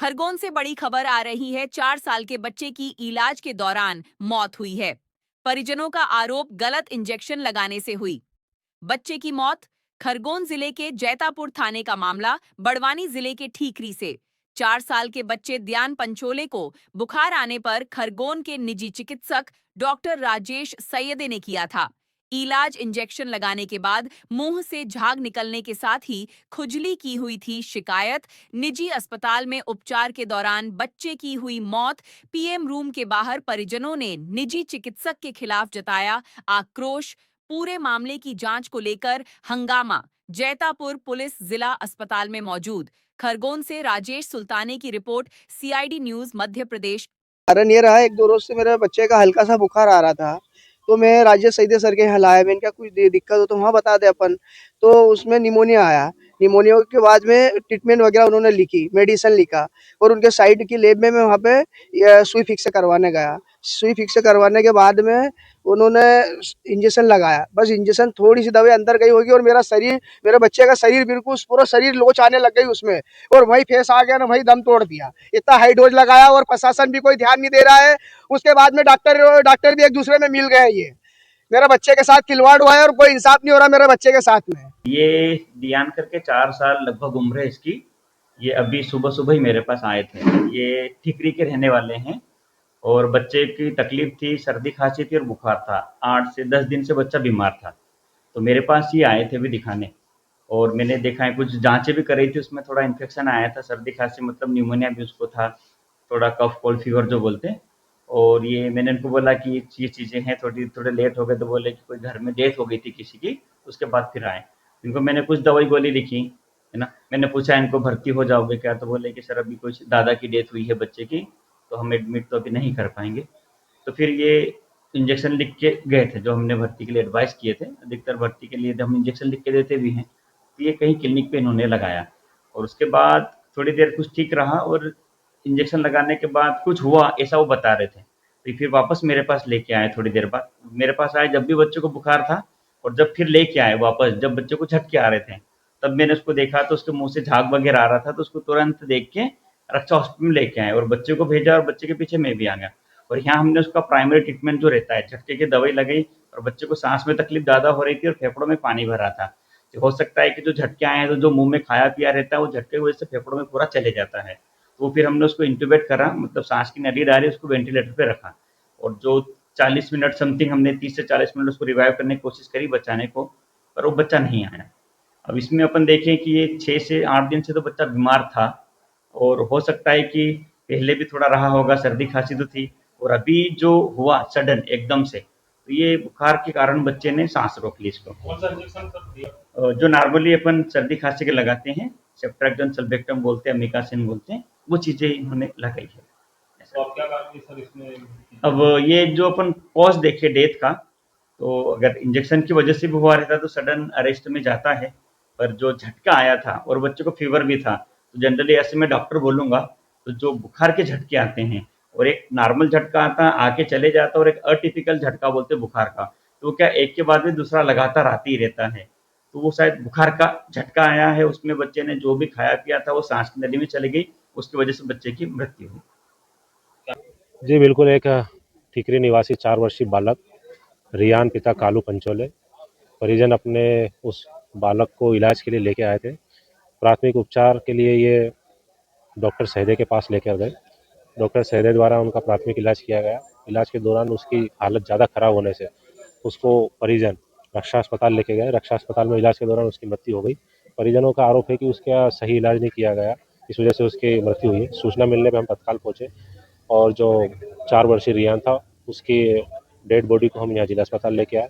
खरगोन से बड़ी खबर आ रही है। 4 साल के बच्चे की इलाज के दौरान मौत हुई है। परिजनों का आरोप गलत इंजेक्शन लगाने से हुई। बच्चे की मौत। खरगोन जिले के जैतापुर थाने का मामला, बड़वानी जिले के ठीकरी से। 4 साल के बच्चे द्यान पंचोले को बुखार आने पर खरगोन के निजी चिकित्सक डॉक्टर राजेश सैयदे ने किया था इलाज। इंजेक्शन लगाने के बाद मुंह से झाग निकलने के साथ ही खुजली की हुई थी शिकायत। निजी अस्पताल में उपचार के दौरान बच्चे की हुई मौत। पीएम रूम के बाहर परिजनों ने निजी चिकित्सक के खिलाफ जताया आक्रोश। पूरे मामले की जांच को लेकर हंगामा। जैतापुर पुलिस जिला अस्पताल में मौजूद। खरगोन से राजेश सुल्ताने की report, CID news Madhya Pradesh. कारण ये रहा, एक दो रोज से मेरे बच्चे का हल्का सा बुखार आ रहा था, तो मैं राजेश सईदे सर के यहाँ लाया। मैंने क्या कुछ दिक्कत हो तो वहाँ बता दे अपन। तो उसमें निमोनिया आया। निमोनिया के बाद में ट्रीटमेंट वगैरह उन्होंने लिखी, मेडिसिन लिखा, और उनके साइड की लैब में मैं वहाँ पे सुई फिक्स करवाने गया। सुई फिक्स करवाने के बाद में उन्होंने इंजेक्शन लगाया। बस इंजेक्शन, थोड़ी सी दवाई अंदर गई होगी और मेरा शरीर, मेरे बच्चे का शरीर बिल्कुल पूरा शरीर लोच आने लग गई उसमें, और वही फेस आ गया ना, वही दम तोड़ दिया। इतना हाई डोज लगाया और प्रशासन भी कोई ध्यान नहीं दे रहा है। उसके बाद में डॉक्टर भी एक दूसरे में मिल गए। ये मेरे बच्चे के साथ खिलवाड़ हुआ है और कोई इंसाफ नहीं हो रहा मेरे बच्चे के साथ में। ये दियान करके 4 साल लगभग उम्र है इसकी। ये अभी सुबह सुबह ही मेरे पास आए थे। ये ठीकरी के रहने वाले हैं और बच्चे की तकलीफ थी, सर्दी खांसी थी और बुखार था। 8 से 10 दिन से बच्चा बीमार था, तो मेरे पास ही आए थे अभी दिखाने। और मैंने देखा है, कुछ जांचें भी कराई थी, उसमें थोड़ा इन्फेक्शन आया था, सर्दी खांसी मतलब निमोनिया भी उसको था, थोड़ा कफ कोल्ड फीवर जो बोलते हैं। और ये मैंने उनको बोला कि ये चीज़ें हैं, थोड़े लेट हो गए, तो बोले कि कोई घर में डेथ हो गई थी किसी की, उसके बाद फिर आए। इनको मैंने कुछ दवाई गोली लिखी, है ना। मैंने पूछा इनको भर्ती हो जाओगे क्या, तो बोले कि सर अभी कुछ दादा की डेथ हुई है बच्चे की, तो हम एडमिट तो अभी नहीं कर पाएंगे। तो फिर ये इंजेक्शन लिख के गए थे, जो हमने भर्ती के लिए एडवाइस किए थे। अधिकतर भर्ती के लिए हम इंजेक्शन लिख के देते भी हैं, तो ये कहीं क्लिनिक पे इन्होंने लगाया। और उसके बाद थोड़ी देर कुछ ठीक रहा, और इंजेक्शन लगाने के बाद कुछ हुआ ऐसा वो बता रहे थे। तो फिर वापस मेरे पास लेके आए, थोड़ी देर बाद मेरे पास आए जब भी बच्चे को बुखार था, और जब फिर लेके आए वापस जब बच्चे को झटके आ रहे थे, तब मैंने उसको देखा तो उसके मुंह से झाग वगैरह आ रहा था। तो उसको तुरंत देख के रक्षा हॉस्पिटल में लेके आए और बच्चे को भेजा, और बच्चे के पीछे मैं भी आ गया। और यहाँ हमने उसका प्राइमरी ट्रीटमेंट जो रहता है, झटके की दवाई लगाई, और बच्चे को सांस में तकलीफ ज़्यादा हो रही थी और फेफड़ों में पानी भरा था। तो हो सकता है कि जो झटके आए हैं, तो जो मुंह में खाया पिया रहता है वो झटके की वजह से फेफड़ों में पूरा चले जाता है। तो फिर हमने उसको इंट्यूबेट करा, मतलब सांस की नली डाली, उसको वेंटिलेटर पे रखा। और जो 40 मिनट समथिंग, हमने 30 से 40 मिनट उसको रिवाइव करने की कोशिश करी, बचाने को, पर वो बच्चा नहीं आया। अब इसमें अपन देखें कि ये 6 से 8 दिन से तो बच्चा बीमार था, और हो सकता है कि पहले भी थोड़ा रहा होगा, सर्दी खांसी तो थी, और अभी जो हुआ सडन एकदम से, तो ये बुखार के कारण बच्चे ने सांस रोक ली इसको। कौन सा इंजेक्शन कर दिया? जो नॉर्मली अपन सर्दी खांसी के लगाते हैं, सेफ्ट्रैक्जोन सल्बेक्टम बोलते हैं, अमिकासिन बोलते हैं, वो चीज़ें इन्होंने लगाई है। तो अब क्या कार्रवाई सर इसमें? अब ये जो अपन कॉज देखे डेथ का, तो अगर इंजेक्शन की वजह से भी हुआ रहता तो सडन अरेस्ट में जाता है, पर जो झटका आया था और बच्चे को फीवर भी था, तो जनरली ऐसे मैं डॉक्टर बोलूँगा, तो जो बुखार के झटके आते हैं, और एक नॉर्मल झटका आता है आके चले जाता है, और एक अटिपिकल झटका बोलते हैं बुखार का, तो क्या एक के बाद में दूसरा लगातार आते ही रहता है। तो वो शायद बुखार का झटका आया है, उसमें बच्चे ने जो भी खाया पिया था वो सांस की नली में चली गई, उसकी वजह से बच्चे की मृत्यु हुई। जी बिल्कुल, एक ठीकरी निवासी 4 वर्षीय बालक रियान, पिता कालू पंचोले। परिजन अपने उस बालक को इलाज के लिए लेके आए थे। प्राथमिक उपचार के लिए ये डॉक्टर सैयदे के पास लेकर गए। डॉक्टर सैयदे द्वारा उनका प्राथमिक इलाज किया गया। इलाज के दौरान उसकी हालत ज़्यादा खराब होने से उसको परिजन रक्षा अस्पताल लेके गए। रक्षा अस्पताल में इलाज के दौरान उसकी मृत्यु हो गई। परिजनों का आरोप है कि उसका सही इलाज नहीं किया गया, इस वजह से उसकी मृत्यु हुई है। सूचना मिलने पर हम तत्काल पहुँचे, और जो 4 वर्षीय रियान था उसकी डेड बॉडी को हम यहाँ जिला अस्पताल लेके आए।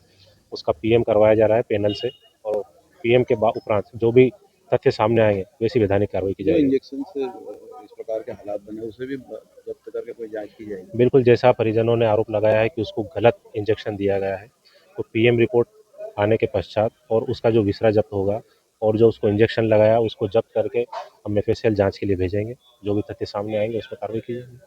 उसका पीएम करवाया जा रहा है पैनल से, और पीएम के उपरांत जो भी तथ्य सामने आएंगे वैसी वैधानिक कार्रवाई की जाएगी। इंजेक्शन से इस प्रकार के हालात बने, उसे भी जब्त करके कोई जांच की जाएगी? बिल्कुल, जैसा परिजनों ने आरोप लगाया है कि उसको गलत इंजेक्शन दिया गया है, तो पीएम रिपोर्ट आने के पश्चात और उसका जो विसरा जब्त होगा, और जो उसको इंजेक्शन लगाया उसको जब्त करके हम एफएसएल जांच के लिए भेजेंगे। जो भी तथ्य सामने आएंगे उस पर कार्रवाई की जाएगी।